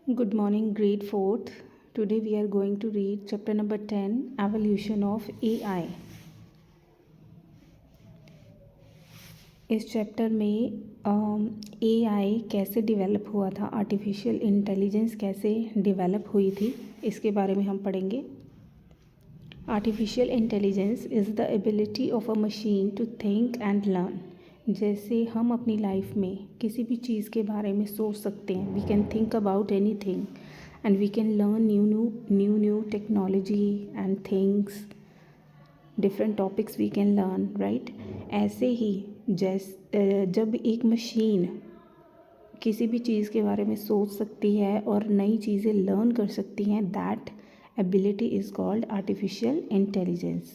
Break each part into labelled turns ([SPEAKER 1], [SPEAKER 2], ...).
[SPEAKER 1] Good morning, grade 4th. Today we are going to read chapter number 10, Evolution of AI. इस chapter में AI कैसे develop हुआ था, artificial intelligence कैसे develop हुई थी, इसके बारे में हम पढ़ेंगे. Artificial intelligence is the ability of a machine to think and learn. जैसे हम अपनी लाइफ में किसी भी चीज़ के बारे में सोच सकते हैं, we can think about anything and we can learn new technology and things, different topics we can learn, right. ऐसे ही जब एक मशीन किसी भी चीज़ के बारे में सोच सकती है और नई चीज़ें लर्न कर सकती हैं, that ability is called artificial intelligence.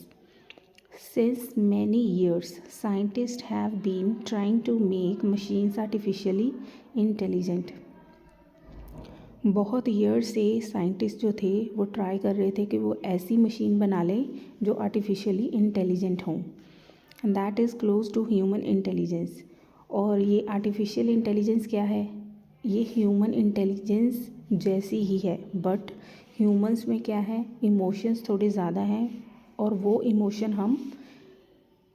[SPEAKER 1] Since many years, scientists have been trying to make machines artificially intelligent. बहुत ईयर से साइंटिस्ट जो थे वो ट्राई कर रहे थे कि वो ऐसी मशीन बना लें जो आर्टिफिशियली इंटेलिजेंट हों. That is close to human intelligence. और ये आर्टिफिशियल इंटेलिजेंस क्या है? ये ह्यूमन इंटेलिजेंस जैसी ही है, बट ह्यूमंस में क्या है, इमोशंस थोड़े ज़्यादा हैं और वो इमोशन हम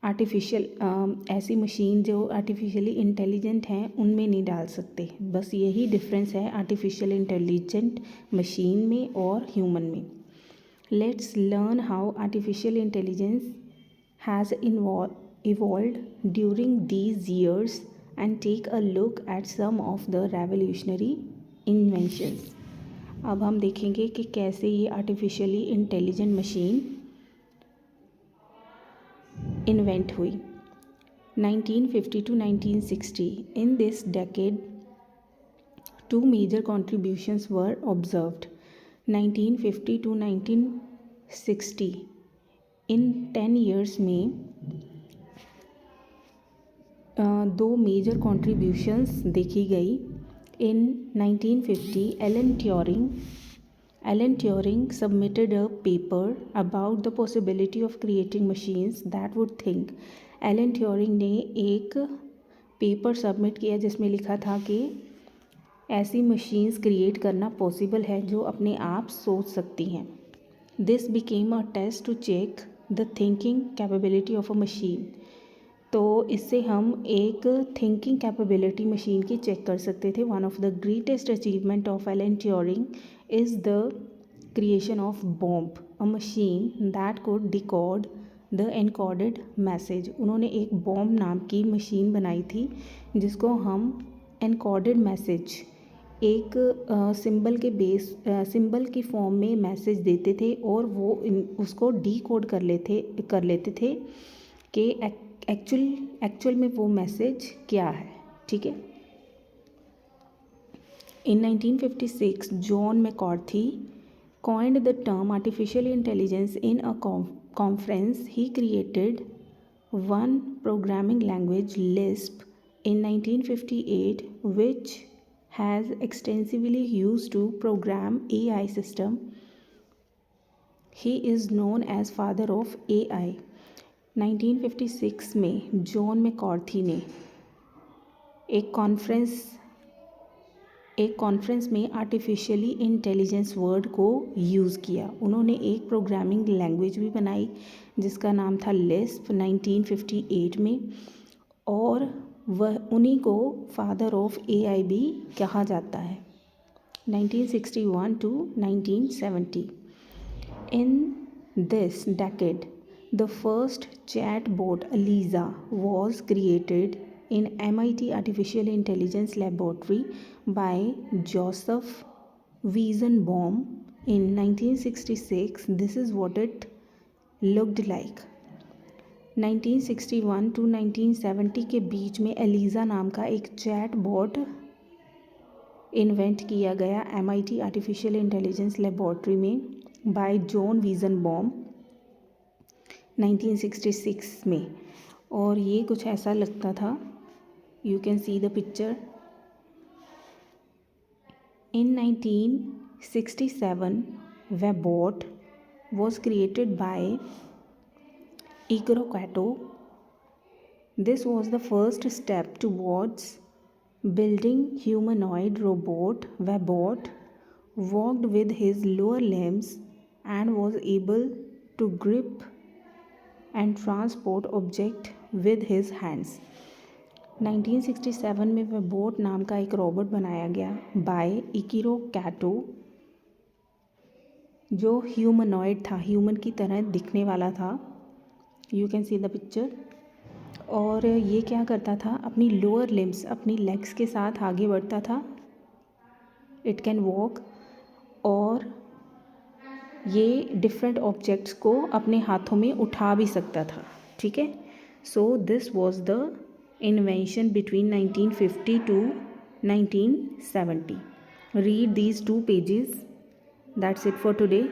[SPEAKER 1] आर्टिफिशियल ऐसी मशीन जो आर्टिफिशियली इंटेलिजेंट हैं उनमें नहीं डाल सकते. बस यही डिफरेंस है आर्टिफिशियल इंटेलिजेंट मशीन में और ह्यूमन में. Let's learn how artificial intelligence has evolved during these years and take a look at some of the revolutionary inventions. अब हम देखेंगे कि कैसे ये आर्टिफिशियली इंटेलिजेंट मशीन इन्वेंट हुई. 1950 to 1960. In this decade, two major contributions were observed. 1950 to 1960. In 10 years में दो major contributions देखी गई. In 1950, Alan Turing submitted a paper about the possibility of creating machines that would think. Alan Turing ने एक paper submit किया जिसमें लिखा था कि ऐसी मशीन्स क्रिएट करना पॉसिबल है जो अपने आप सोच सकती हैं. This became a test to check the thinking capability of a machine. तो इससे हम एक थिंकिंग कैपेबिलिटी मशीन की चेक कर सकते थे. One of the greatest achievement of Alan Turing is the creation of bombe, a machine that code decode the encoded message. उन्होंने एक बॉम्ब नाम की मशीन बनाई थी जिसको हम एनकोडेड मैसेज, एक सिंबल की फॉर्म में मैसेज देते थे और वो उसको डीकोड कर लेते थे कि एक्चुअल में वो मैसेज क्या है. ठीक है. In 1956, John McCarthy coined the term artificial intelligence in a conference. He created one programming language, Lisp, in 1958, which has extensively used to program AI system. He is known as father of AI. 1956 में John मैकॉर्थी ने एक conference में artificially intelligence word को use किया. उन्होंने एक programming language भी बनाई जिसका नाम था लिस्प 1958 में, और वह उन्हीं को फादर ऑफ एआई भी कहा जाता है. 1961 to 1970. In this decade, the first chatbot Eliza was created in MIT Artificial Intelligence Laboratory by Joseph Weizenbaum in 1966. This is what it looked like. 1961 to 1970 के बीच में एलिज़ा नाम का एक चैट बॉट इन्वेंट किया गया MIT आर्टिफिशियल इंटेलिजेंस लेबॉर्ट्री में bye John वीजनबॉम 1966 में. और ये कुछ ऐसा लगता था. You can see the picture. In 1967, Webot was created by Igor Kato. This was the first step towards building humanoid robot Webot walked with his lower limbs and was able to grip and transport object with his hands. 1967 में वेबोट नाम का एक robot बनाया गया bye इकिरो कैटो, जो humanoid था, human की तरह दिखने वाला था. You can see the picture. और ये क्या करता था, अपनी लोअर लिम्स, अपनी लेग्स के साथ आगे बढ़ता था. इट कैन वॉक, और ये डिफरेंट ऑब्जेक्ट्स को अपने हाथों में उठा भी सकता था. ठीक है. So this was the invention between 1950 to 1970. Read these 2 pages. That's it for today.